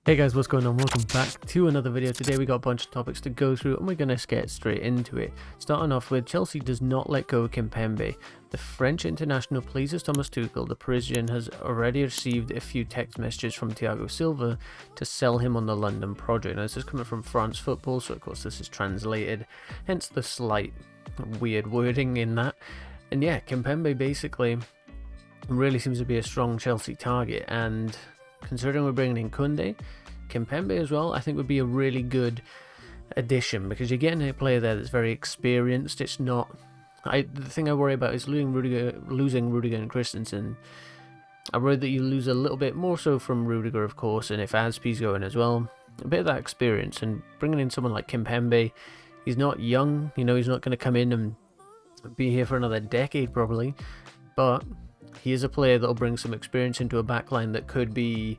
Hey guys, what's going on? Welcome back to another video. Today we got a bunch of topics to go through and we're going to get straight into it. Starting off with Chelsea does not let go of Kimpembe. The French international pleases Thomas Tuchel. The Parisian has already received a few text messages from Thiago Silva to sell him on the London project. Now this is coming from France Football, so of course this is translated, hence the slight weird wording in that. And yeah, Kimpembe basically really seems to be a strong Chelsea target, and considering we're bringing in Koundé, Kimpembe as well, I think would be a really good addition, because you're getting a player there that's very experienced. It's not... the thing I worry about is losing Rudiger and Christensen. I worry that you lose a little bit more so from Rudiger, of course, and if Azpi's going as well, a bit of that experience. And bringing in someone like Kimpembe, he's not young, you know, he's not going to come in and be here for another decade probably, but he is a player that'll bring some experience into a backline that could be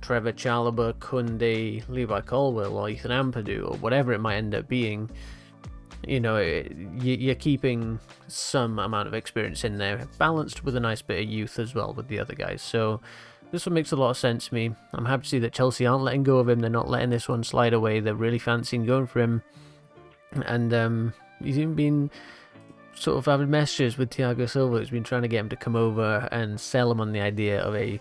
Trevor Chalobah, Koundé, Levi Colwill, or Ethan Ampadu, or whatever it might end up being. You know, you're keeping some amount of experience in there, balanced with a nice bit of youth as well with the other guys. So this one makes a lot of sense to me. I'm happy to see that Chelsea aren't letting go of him. They're not letting this one slide away. They're really fancying going for him. And he's even been sort of having messages with Thiago Silva, who's been trying to get him to come over and sell him on the idea of a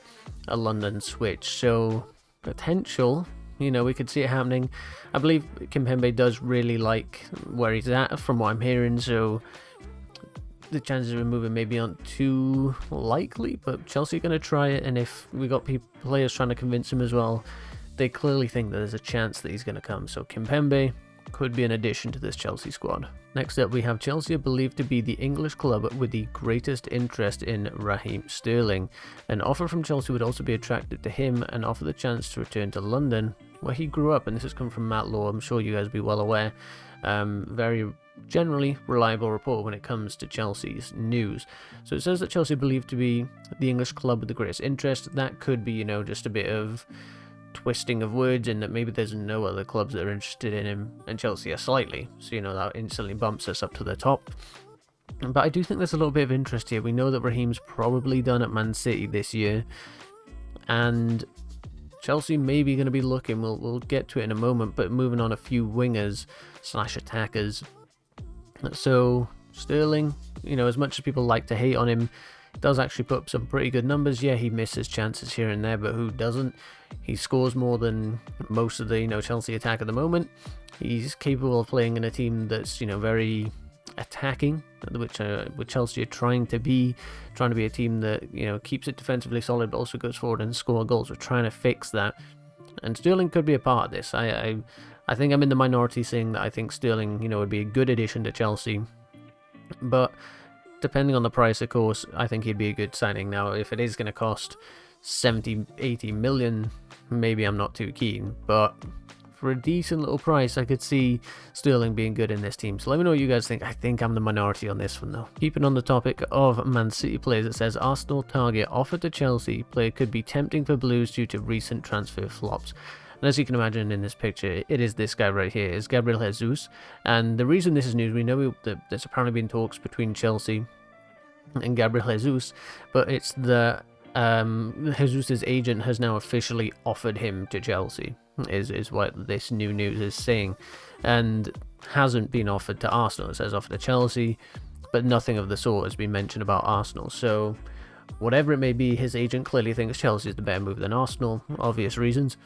London switch. So potential, you know, we could see it happening. I believe Kimpembe does really like where he's at from what I'm hearing, so the chances of moving maybe aren't too likely, but Chelsea are going to try it. And if we got players trying to convince him as well, they clearly think that there's a chance that he's going to come. So Kimpembe could be an addition to this Chelsea squad. Next up, we have Chelsea are believed to be the English club with the greatest interest in Raheem Sterling. An offer from Chelsea would also be attractive to him and offer the chance to return to London, where he grew up. And this has come from Matt Law, I'm sure you guys will be well aware. Very generally reliable report when it comes to Chelsea's news. So it says that Chelsea are believed to be the English club with the greatest interest. That could be, you know, just a bit of twisting of words, in that maybe there's no other clubs that are interested in him, and Chelsea are slightly, so you know that instantly bumps us up to the top. But I do think there's a little bit of interest here. We know that Raheem's probably done at Man City this year, and Chelsea may be going to be looking, we'll get to it in a moment, but moving on a few wingers / attackers. So Sterling, you know, as much as people like to hate on him, does actually put up some pretty good numbers. Yeah, he misses chances here and there, but who doesn't? He scores more than most of the, you know, Chelsea attack at the moment. He's capable of playing in a team that's, you know, very attacking, which with Chelsea are trying to be a team that, you know, keeps it defensively solid but also goes forward and score goals. We're trying to fix that, and Sterling could be a part of this. I think I'm in the minority saying that I think Sterling, you know, would be a good addition to Chelsea, but depending on the price, of course, I think he'd be a good signing. Now, if it is going to cost 70-80 million, maybe I'm not too keen, but for a decent little price, I could see Sterling being good in this team. So let me know what you guys think. I think I'm the minority on this one, though. Keeping on the topic of Man City players, it says Arsenal target offered to Chelsea. Player could be tempting for Blues due to recent transfer flops. And as you can imagine in this picture, it is this guy right here, is Gabriel Jesus. And the reason this is news, we know that there's apparently been talks between Chelsea and Gabriel Jesus, but it's the Jesus' agent has now officially offered him to Chelsea, is what this new news is saying, and hasn't been offered to Arsenal. It says offered to Chelsea, but nothing of the sort has been mentioned about Arsenal. So whatever it may be, his agent clearly thinks Chelsea is the better move than Arsenal, obvious reasons.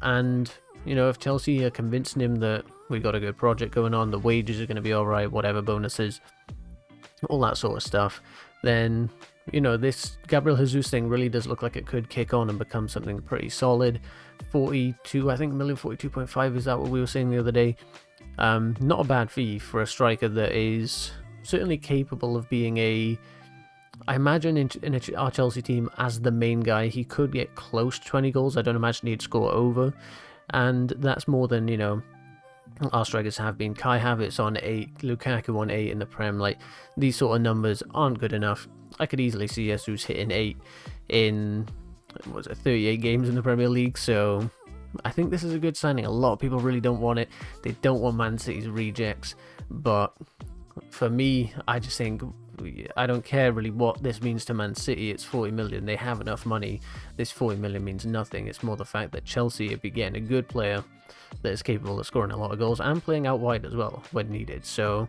And, you know, if Chelsea are convincing him that we got a good project going on, the wages are going to be alright, whatever bonuses, all that sort of stuff, then, you know, this Gabriel Jesus thing really does look like it could kick on and become something pretty solid. 42, I think, million, 42.5, is that what we were saying the other day? Not a bad fee for a striker that is certainly capable of being I imagine in our Chelsea team, as the main guy, he could get close to 20 goals. I don't imagine he'd score over, and that's more than, you know, our strikers have been. Kai Havertz on 8, Lukaku on 8 in the Prem. Like, these sort of numbers aren't good enough. I could easily see Jesus hitting 8 in, 38 games in the Premier League, so I think this is a good signing. A lot of people really don't want it. They don't want Man City's rejects, but for me, I just think I don't care really what this means to Man City. It's 40 million. They have enough money. This 40 million means nothing. It's more the fact that Chelsea are getting a good player that is capable of scoring a lot of goals and playing out wide as well when needed. So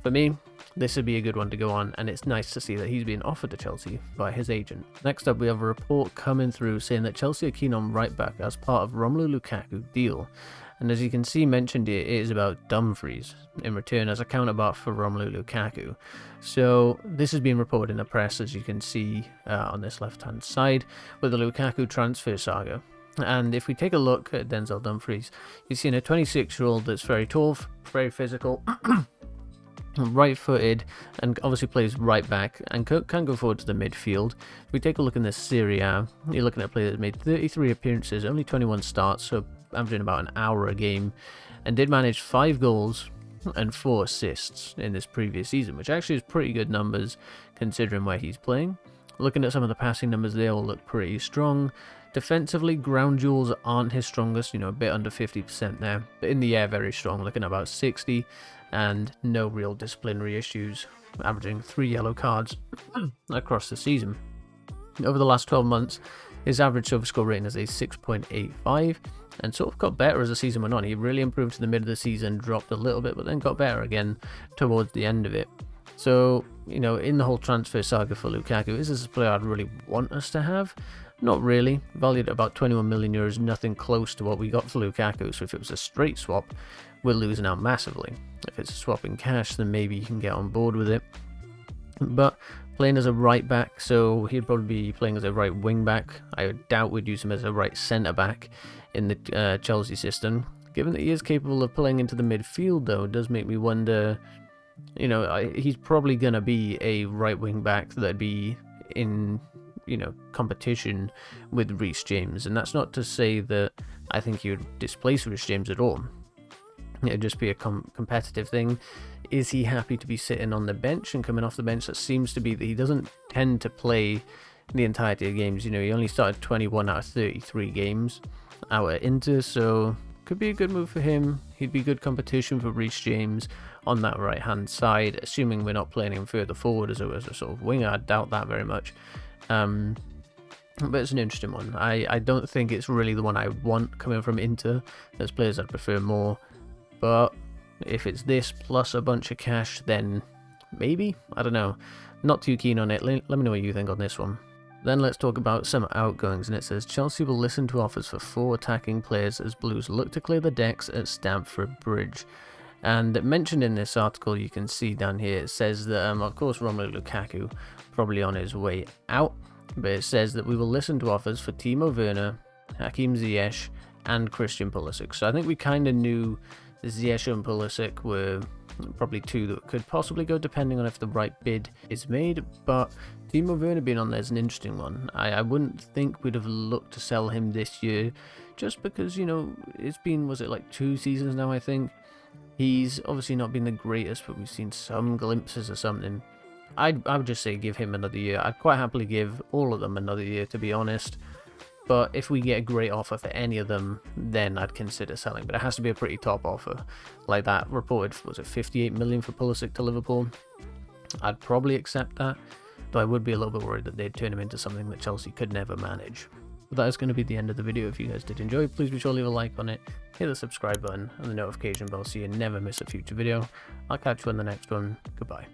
for me, this would be a good one to go on, and it's nice to see that he's being offered to Chelsea by his agent. Next up, we have a report coming through saying that Chelsea are keen on right back as part of Romelu Lukaku deal. And as you can see mentioned here, it is about Dumfries in return as a counterpart for Romelu Lukaku. So this has been reported in the press, as you can see on this left-hand side, with the Lukaku transfer saga. And if we take a look at Denzel Dumfries, you're seeing a 26-year-old that's very tall, very physical, right-footed, and obviously plays right back and can go forward to the midfield. If we take a look in this Serie A, you're looking at a player that made 33 appearances, only 21 starts, so averaging about an hour a game, and did manage 5 goals and 4 assists in this previous season, which actually is pretty good numbers considering where he's playing. Looking at some of the passing numbers, they all look pretty strong. Defensively, ground duels aren't his strongest, a bit under 50% there, but in the air, very strong, looking at about 60, and no real disciplinary issues, averaging 3 yellow cards across the season. Over the last 12 months, his average SofaScore rating is a 6.85, and sort of got better as the season went on. He really improved to the mid of the season, dropped a little bit, but then got better again towards the end of it. So, in the whole transfer saga for Lukaku, is this a player I'd really want us to have? Not really. Valued at about 21 million euros, nothing close to what we got for Lukaku, so if it was a straight swap, we're losing out massively. If it's a swap in cash, then maybe you can get on board with it. But playing as a right back, so he'd probably be playing as a right wing back. I doubt we'd use him as a right centre back in the Chelsea system. Given that he is capable of playing into the midfield, though, it does make me wonder, he's probably going to be a right wing back that'd be in, competition with Reece James. And that's not to say that I think he would displace Reece James at all. It'd just be a competitive thing. Is he happy to be sitting on the bench and coming off the bench? That seems to be that he doesn't tend to play the entirety of games. He only started 21 out of 33 games out at Inter, so could be a good move for him. He'd be good competition for Reece James on that right hand side, assuming we're not playing him further forward as a sort of winger. I doubt that very much. But it's an interesting one. I don't think it's really the one I want coming from Inter. There's players I'd prefer more. But if it's this plus a bunch of cash, then maybe? I don't know. Not too keen on it. Let me know what you think on this one. Then let's talk about some outgoings, and it says Chelsea will listen to offers for 4 attacking players as Blues look to clear the decks at Stamford Bridge. And mentioned in this article, you can see down here, it says that, of course, Romelu Lukaku probably on his way out, but it says that we will listen to offers for Timo Werner, Hakim Ziyech, and Christian Pulisic. So I think we kind of knew Ziyech and Pulisic were probably 2 that could possibly go, depending on if the right bid is made, but Timo Werner being on there is an interesting one. I wouldn't think we'd have looked to sell him this year, just because, it's been, was it like 2 seasons now, I think. He's obviously not been the greatest, but we've seen some glimpses of something. I would just say give him another year. I'd quite happily give all of them another year, to be honest. But if we get a great offer for any of them, then I'd consider selling. But it has to be a pretty top offer. Like that reported, was it 58 million for Pulisic to Liverpool? I'd probably accept that, though I would be a little bit worried that they'd turn him into something that Chelsea could never manage. But that is going to be the end of the video. If you guys did enjoy, please be sure to leave a like on it, hit the subscribe button and the notification bell so you never miss a future video. I'll catch you on the next one. Goodbye.